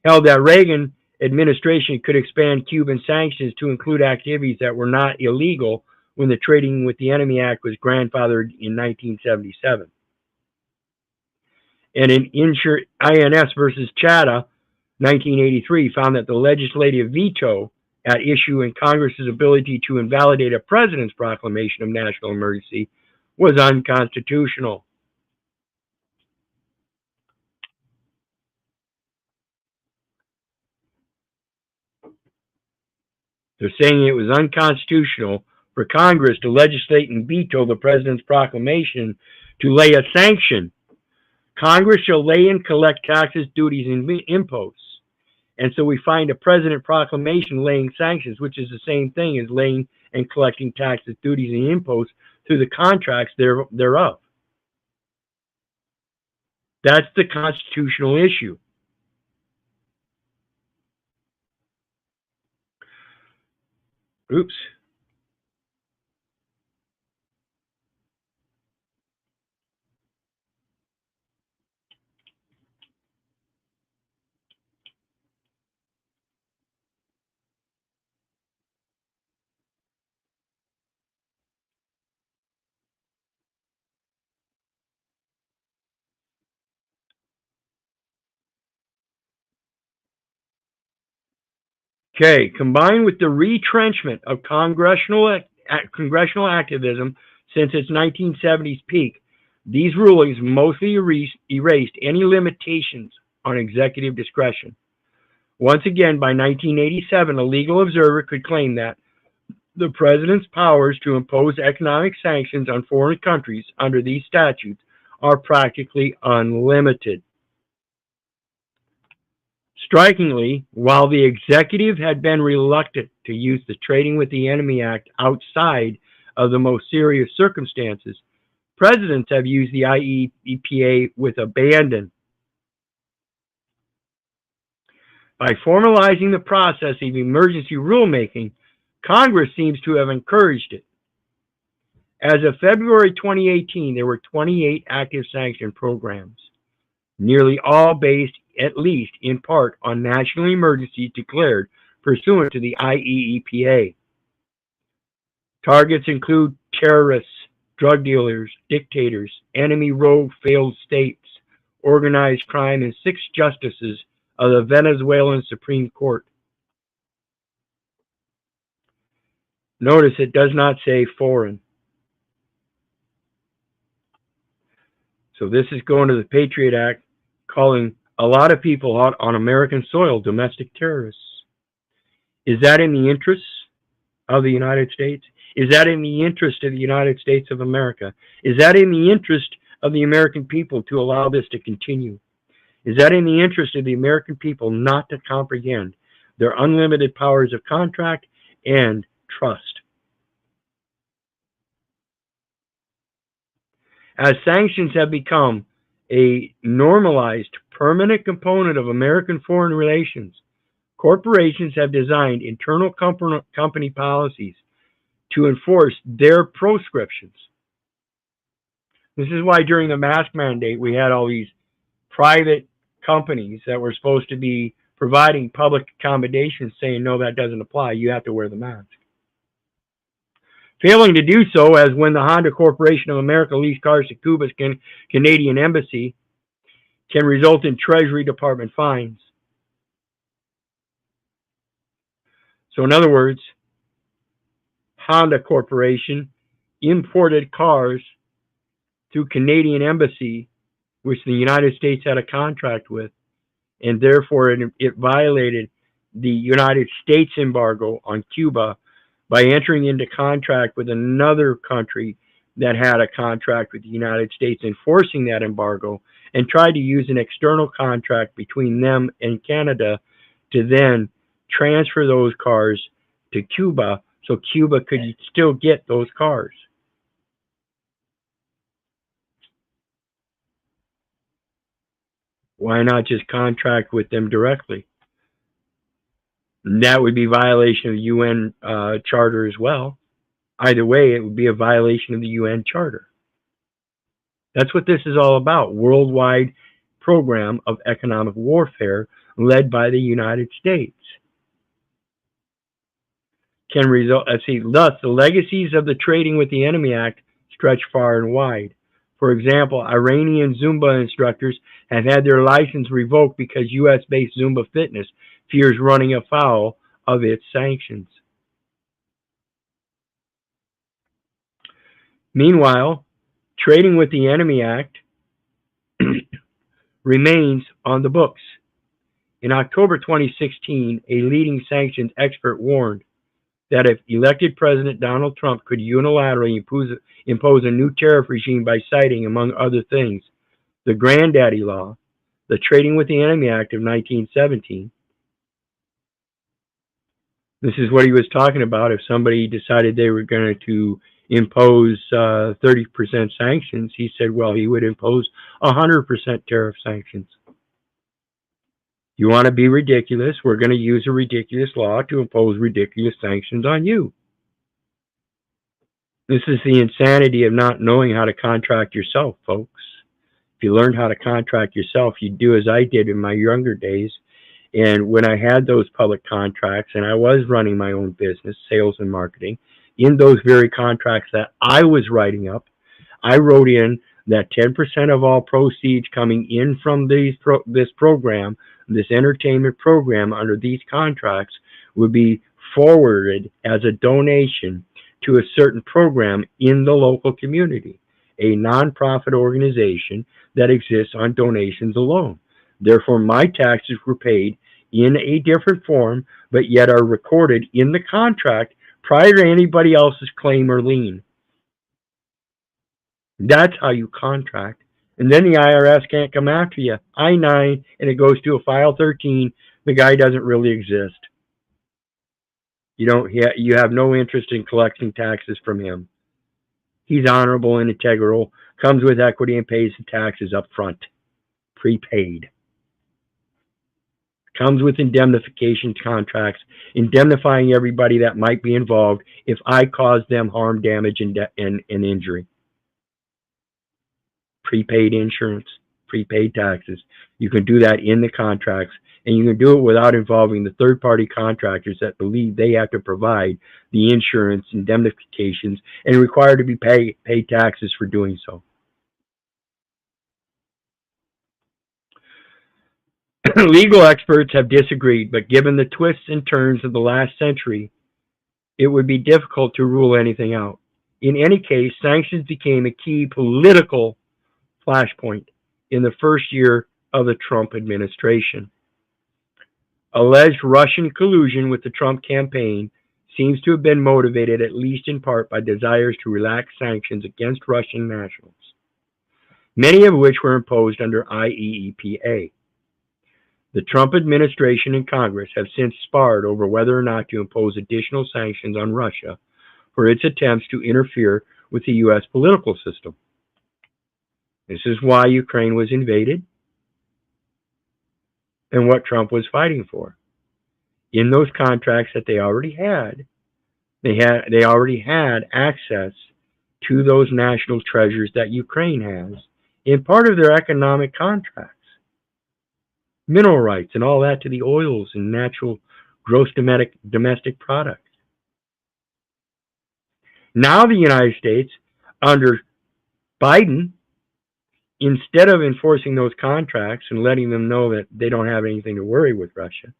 Held that Reagan administration could expand Cuban sanctions to include activities that were not illegal when the Trading with the Enemy Act was grandfathered in 1977. And in INS versus Chadha, 1983, found that the legislative veto at issue in Congress's ability to invalidate a president's proclamation of national emergency was unconstitutional. They're saying it was unconstitutional for Congress to legislate and veto the president's proclamation to lay a sanction. Congress shall lay and collect taxes, duties, and imposts. And so we find a president proclamation laying sanctions, which is the same thing as laying and collecting taxes, duties, and imposts through the contracts thereof. That's the constitutional issue. Oops. Okay, combined with the retrenchment of congressional activism since its 1970s peak, these rulings mostly erased any limitations on executive discretion. Once again, by 1987, a legal observer could claim that the president's powers to impose economic sanctions on foreign countries under these statutes are practically unlimited. Strikingly, while the executive had been reluctant to use the Trading with the Enemy Act outside of the most serious circumstances, presidents have used the IEEPA with abandon. By formalizing the process of emergency rulemaking, Congress seems to have encouraged it. As of February 2018, there were 28 active sanction programs, nearly all based, at least in part, on national emergencies declared pursuant to the IEEPA. Targets include terrorists, drug dealers, dictators, enemy rogue failed states, organized crime, and 6 justices of the Venezuelan Supreme Court. Notice it does not say foreign. So this is going to the Patriot Act, calling a lot of people out on American soil domestic terrorists. Is that in the interests of the United States? Is that in the interest of the United States of America? Is that in the interest of the American people to allow this to continue? Is that in the interest of the American people not to comprehend their unlimited powers of contract and trust? As sanctions have become a normalized, permanent component of American foreign relations, corporations have designed internal company policies to enforce their proscriptions. This is why during the mask mandate, we had all these private companies that were supposed to be providing public accommodations saying, no, that doesn't apply. You have to wear the mask. Failing to do so, as when the Honda Corporation of America leased cars to Cuba's Canadian embassy, can result in Treasury Department fines. So in other words, Honda Corporation imported cars through Canadian embassy, which the United States had a contract with, and therefore it violated the United States embargo on Cuba by entering into contract with another country that had a contract with the United States, enforcing that embargo, and tried to use an external contract between them and Canada to then transfer those cars to Cuba so Cuba could still get those cars. Why not just contract with them directly? That would be violation of the UN Charter as well. Either way, it would be a violation of the UN Charter. That's what this is all about. Worldwide program of economic warfare led by the United States. Can result, thus the legacies of the Trading with the Enemy Act stretch far and wide. For example, Iranian Zumba instructors have had their license revoked because U.S.-based Zumba Fitness fears running afoul of its sanctions. Meanwhile, Trading with the Enemy Act remains on the books. In October 2016, a leading sanctions expert warned that if elected President Donald Trump could unilaterally impose a new tariff regime by citing, among other things, the Granddaddy Law, the Trading with the Enemy Act of 1917. This is what he was talking about. If somebody decided they were going to impose 30% sanctions, he said, well, he would impose 100% tariff sanctions. You want to be ridiculous? We're going to use a ridiculous law to impose ridiculous sanctions on you. This is the insanity of not knowing how to contract yourself, folks. If you learned how to contract yourself, you'd do as I did in my younger days. And when I had those public contracts and I was running my own business, sales and marketing, in those very contracts that I was writing up, I wrote in that 10% of all proceeds coming in from this program, this entertainment program under these contracts, would be forwarded as a donation to a certain program in the local community, a nonprofit organization that exists on donations alone. Therefore, my taxes were paid in a different form, but yet are recorded in the contract prior to anybody else's claim or lien. That's how you contract. And then the IRS can't come after you. I-9, and it goes to a file 13. The guy doesn't really exist. You have no interest in collecting taxes from him. He's honorable and integral, comes with equity, and pays the taxes up front, prepaid. Comes with indemnification contracts, indemnifying everybody that might be involved if I cause them harm, damage, and injury. Prepaid insurance, prepaid taxes. You can do that in the contracts, and you can do it without involving the third-party contractors that believe they have to provide the insurance, indemnifications, and required to be paid taxes for doing so. Legal experts have disagreed, but given the twists and turns of the last century, it would be difficult to rule anything out. In any case, sanctions became a key political flashpoint in the first year of the Trump administration. Alleged Russian collusion with the Trump campaign seems to have been motivated at least in part by desires to relax sanctions against Russian nationals, many of which were imposed under IEEPA. The Trump administration and Congress have since sparred over whether or not to impose additional sanctions on Russia for its attempts to interfere with the U.S. political system. This is why Ukraine was invaded and what Trump was fighting for. In those contracts that they already had, they already had access to those national treasures that Ukraine has in part of their economic contracts. Mineral rights and all that to the oils and natural gross domestic products. Now the United States, under Biden, instead of enforcing those contracts and letting them know that they don't have anything to worry with Russia,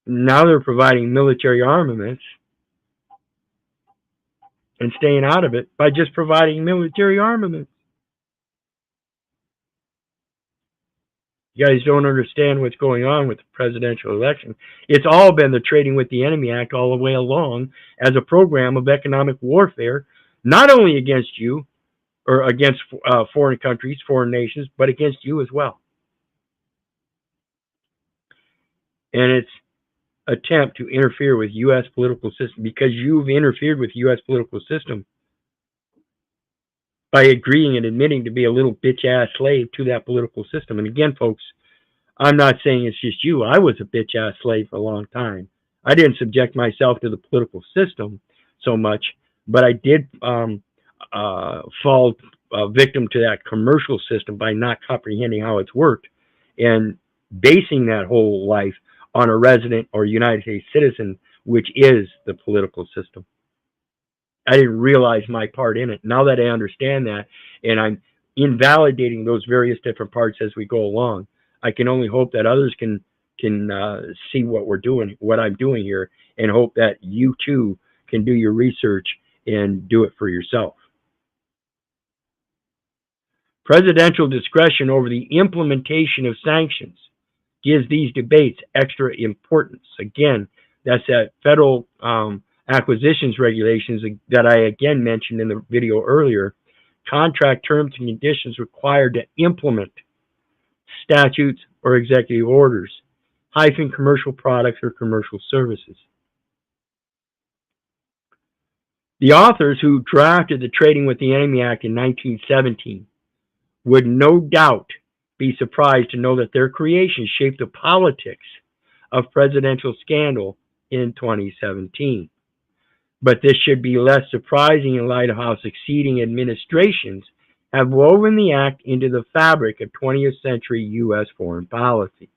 now they're providing military armaments and staying out of it by just providing military armaments. You guys don't understand what's going on with the presidential election. It's all been the Trading with the Enemy Act all the way along as a program of economic warfare, not only against you or against foreign countries, foreign nations, but against you as well. And it's attempt to interfere with U.S. political system because you've interfered with U.S. political system by agreeing and admitting to be a little bitch-ass slave to that political system. And again, folks, I'm not saying it's just you. I was a bitch-ass slave for a long time. I didn't subject myself to the political system so much, but I did fall victim to that commercial system by not comprehending how it's worked and basing that whole life on a resident or United States citizen, which is the political system. I didn't realize my part in it. Now that I understand that, and I'm invalidating those various different parts as we go along, I can only hope that others can see what we're doing, what I'm doing here, and hope that you too can do your research and do it for yourself. Presidential discretion over the implementation of sanctions gives these debates extra importance. Again, that's that federal acquisitions regulations that I again mentioned in the video earlier. Contract terms and conditions required to implement statutes or executive orders, hyphen commercial products or commercial services. The authors who drafted the Trading with the Enemy Act in 1917 would no doubt be surprised to know that their creation shaped the politics of presidential scandal in 2017. But this should be less surprising in light of how succeeding administrations have woven the act into the fabric of 20th century U.S. foreign policy.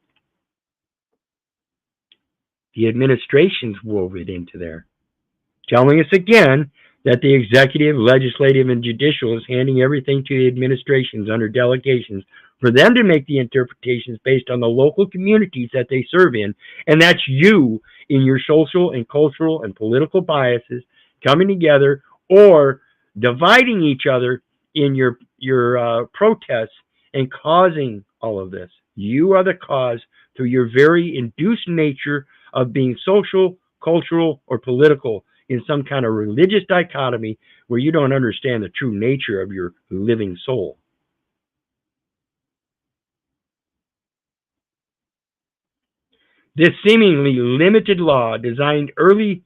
The administrations wove it into there, telling us again that the executive, legislative, and judicial is handing everything to the administrations under delegations for them to make the interpretations based on the local communities that they serve in, and that's you in your social and cultural and political biases coming together or dividing each other in your protests and causing all of this. You are the cause through your very induced nature of being social, cultural, or political in some kind of religious dichotomy where you don't understand the true nature of your living soul. This seemingly limited law designed early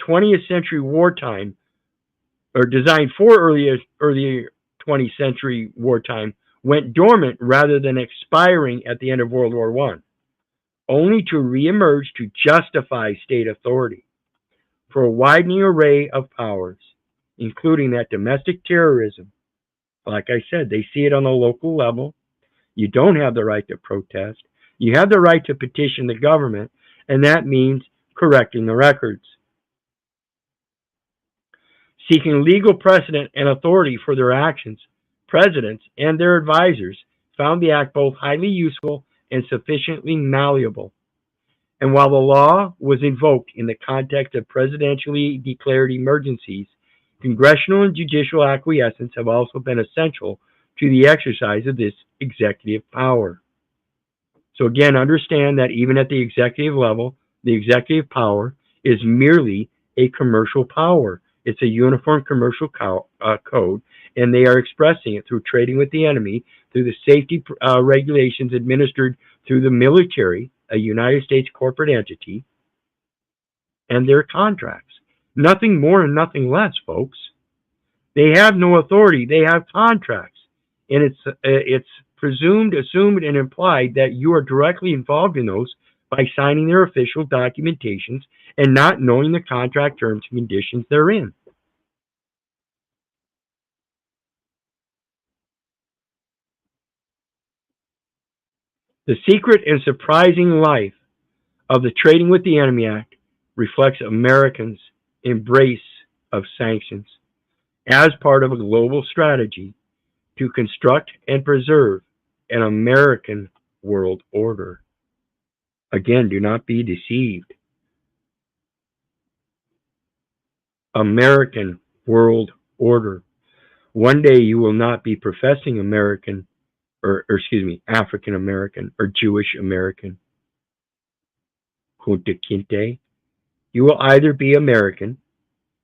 20th century wartime, or designed for early 20th century wartime, went dormant rather than expiring at the end of World War I. only to reemerge to justify state authority for a widening array of powers, including that domestic terrorism. Like I said, they see it on the local level. You don't have the right to protest. You have the right to petition the government, and that means correcting the records. Seeking legal precedent and authority for their actions, presidents and their advisors found the act both highly useful and sufficiently malleable. And while the law was invoked in the context of presidentially declared emergencies, congressional and judicial acquiescence have also been essential to the exercise of this executive power. So again, understand that even at the executive level, the executive power is merely a commercial power. It's a uniform commercial code, and they are expressing it through trading with the enemy, through the safety regulations administered through the military, a United States corporate entity, and their contracts. Nothing more and nothing less, folks. They have no authority. They have contracts, and it's presumed, assumed, and implied that you are directly involved in those by signing their official documentations and not knowing the contract terms and conditions therein. The secret and surprising life of the Trading with the Enemy Act reflects Americans' embrace of sanctions as part of a global strategy to construct and preserve an American world order. Again, do not be deceived. American world order. One day you will not be professing American, or African American or Jewish American. Kunta Kinte. You will either be American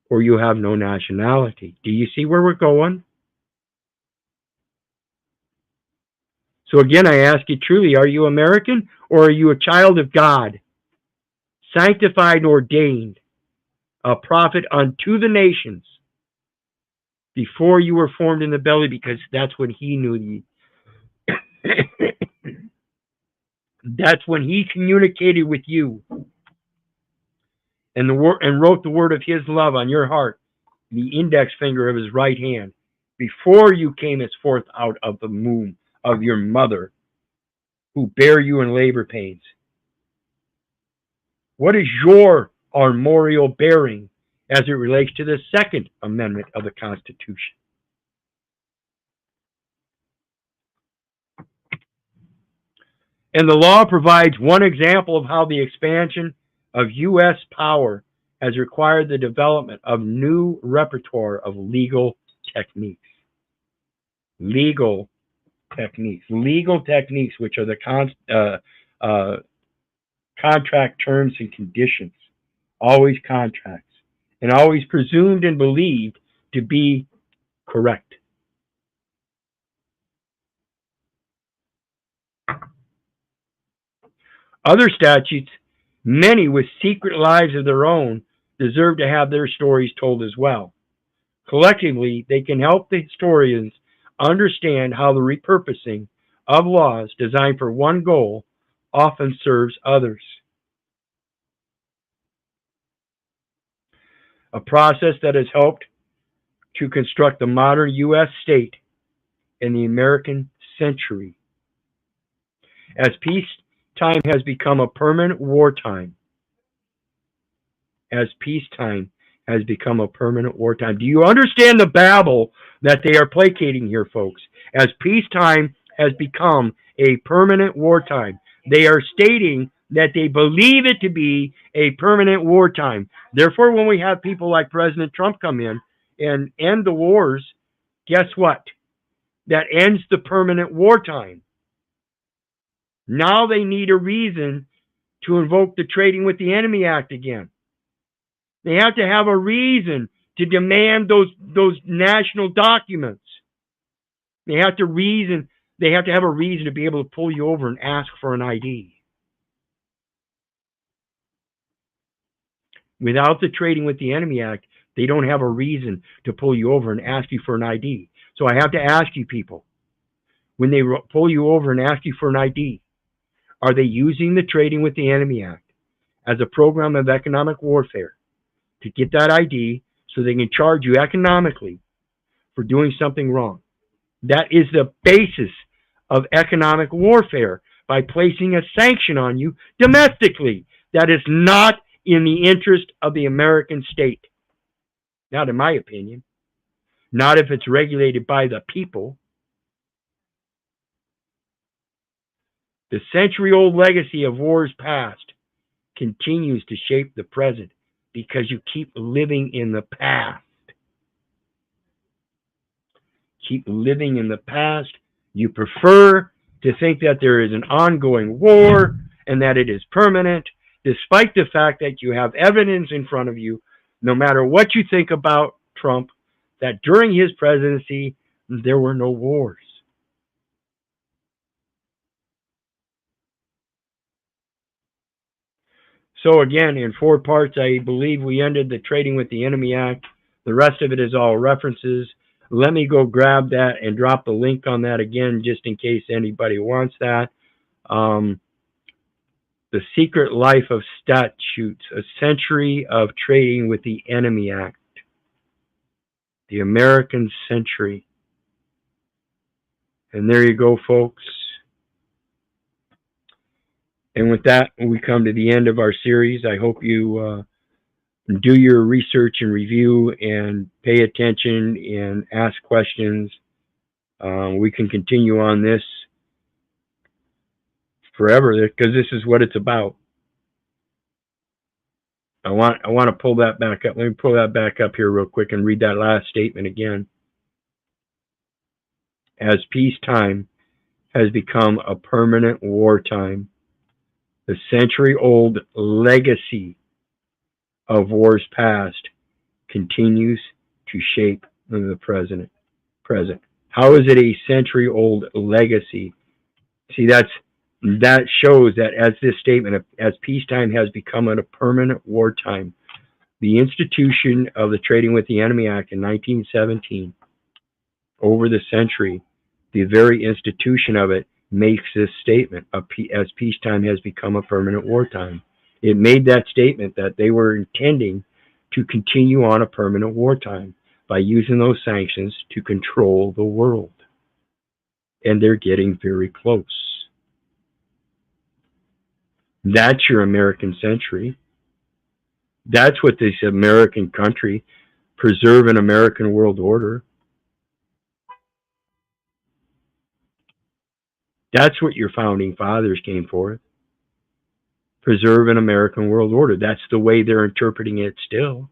or you have no nationality. Do you see where we're going? So again, I ask you truly, are you American or are you a child of God, sanctified and ordained, a prophet unto the nations before you were formed in the belly, because that's when he knew you. That's when he communicated with you and wrote the word of his love on your heart, the index finger of his right hand, before you came as forth out of the womb of your mother, who bare you in labor pains. What is your armorial bearing as it relates to the Second Amendment of the Constitution? And the law provides one example of how the expansion of U.S. power has required the development of new repertoire of legal techniques. Legal techniques, which are the contract terms and conditions, always contracts, and always presumed and believed to be correct. Other statutes, many with secret lives of their own, deserve to have their stories told as well. Collectively, they can help the historians understand how the repurposing of laws designed for one goal often serves others. A process that has helped to construct the modern U.S. state in the American century. As peacetime has become a permanent wartime. As peacetime has become a permanent wartime. Do you understand the babble that they are placating here, folks? As peacetime has become a permanent wartime. They are stating that they believe it to be a permanent wartime. Therefore, when we have people like President Trump come in and end the wars, guess what? That ends the permanent wartime. Now they need a reason to invoke the Trading with the Enemy Act again. They have to have a reason to demand those national documents. They have to have a reason to be able to pull you over and ask for an ID. Without the Trading with the Enemy Act, they don't have a reason to pull you over and ask you for an ID. So I have to ask you people, when they pull you over and ask you for an ID, Are they using the Trading with the Enemy Act as a program of economic warfare to get that ID so they can charge you economically for doing something wrong? That is the basis of economic warfare, by placing a sanction on you domestically that is not in the interest of the American state. Not in my opinion. Not if it's regulated by the people. The century-old legacy of wars past continues to shape the present because you keep living in the past. Keep living in the past. You prefer to think that there is an ongoing war and that it is permanent, despite the fact that you have evidence in front of you, no matter what you think about Trump, that during his presidency, there were no wars. So again, in 4 parts, I believe we ended the Trading with the Enemy Act. The rest of it is all references. Let me go grab that and drop the link on that again, just in case anybody wants that. The Secret Life of Statutes, A Century of Trading with the Enemy Act. The American Century. And there you go, folks. And with that, we come to the end of our series. I hope you do your research and review and pay attention and ask questions. We can continue on this forever because this is what it's about. I want to pull that back up. Let me pull that back up here real quick and read that last statement again. As peacetime has become a permanent wartime, the century-old legacy of wars past continues to shape the present. How is it a century-old legacy? See, that shows that as this statement, as peacetime has become a permanent wartime, the institution of the Trading with the Enemy Act in 1917, over the century, the very institution of it makes this statement of as peacetime has become a permanent wartime. It made that statement that they were intending to continue on a permanent wartime by using those sanctions to control the world. And they're getting very close. That's your American century. That's what this American country, preserve an American world order. That's what your founding fathers came for. Preserve an American world order. That's the way they're interpreting it still.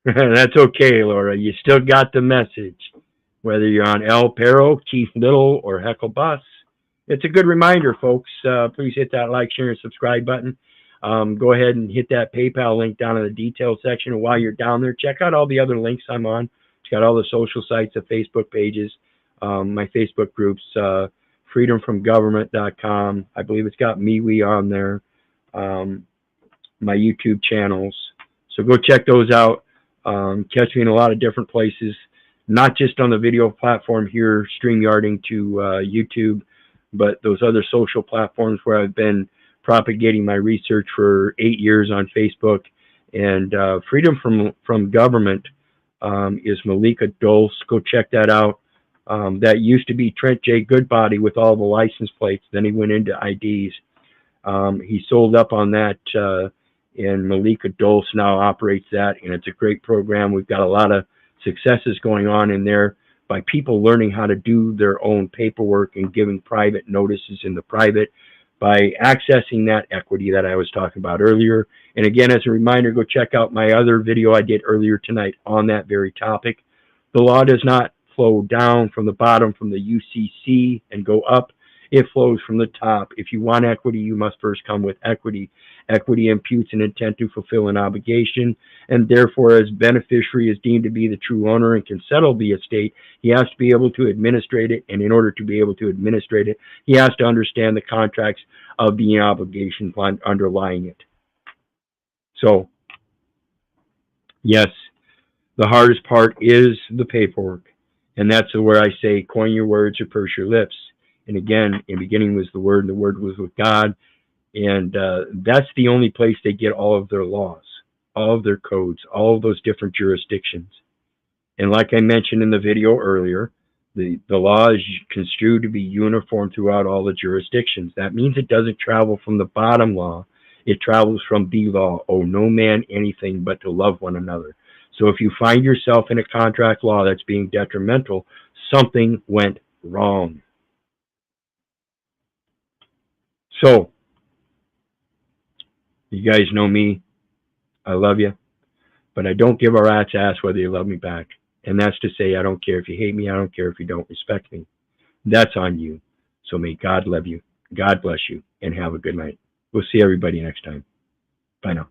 That's okay, Laura. You still got the message. Whether you're on El Perro, Keith Little, or Heckle-Bus. It's a good reminder, folks. Please hit that like, share, and subscribe button. Go ahead and hit that PayPal link down in the details section. And while you're down there, check out all the other links I'm on. It's got all the social sites, the Facebook pages, my Facebook groups, freedomfromgovernment.com. I believe it's got MeWe on there, my YouTube channels. So go check those out. Catch me in a lot of different places, not just on the video platform here, StreamYarding to YouTube, but those other social platforms where I've been propagating my research for 8 years on Facebook. And Freedom from Government is Malika Dulce. Go check that out. That used to be Trent J. Goodbody with all the license plates. Then he went into IDs. He sold up on that, and Malika Dulce now operates that, and it's a great program. We've got a lot of successes going on in there by people learning how to do their own paperwork and giving private notices in the private by accessing that equity that I was talking about earlier. And again, as a reminder, go check out my other video I did earlier tonight on that very topic. The law does not flow down from the bottom from the UCC and go up. It flows from the top. If you want equity, you must first come with equity. Equity imputes an intent to fulfill an obligation, and therefore, as beneficiary is deemed to be the true owner and can settle the estate, he has to be able to administrate it, and in order to be able to administrate it, he has to understand the contracts of the obligation underlying it. So, yes, the hardest part is the paperwork. And that's where I say, coin your words or purse your lips. And again, in the beginning was the Word, and the Word was with God. And that's the only place they get all of their laws, all of their codes, all of those different jurisdictions. And like I mentioned in the video earlier, the law is construed to be uniform throughout all the jurisdictions. That means it doesn't travel from the bottom law. It travels from the law. Owe no man anything but to love one another. So if you find yourself in a contract law that's being detrimental, something went wrong. So, you guys know me. I love you. But I don't give a rat's ass whether you love me back. And that's to say, I don't care if you hate me. I don't care if you don't respect me. That's on you. So may God love you. God bless you. And have a good night. We'll see everybody next time. Bye now.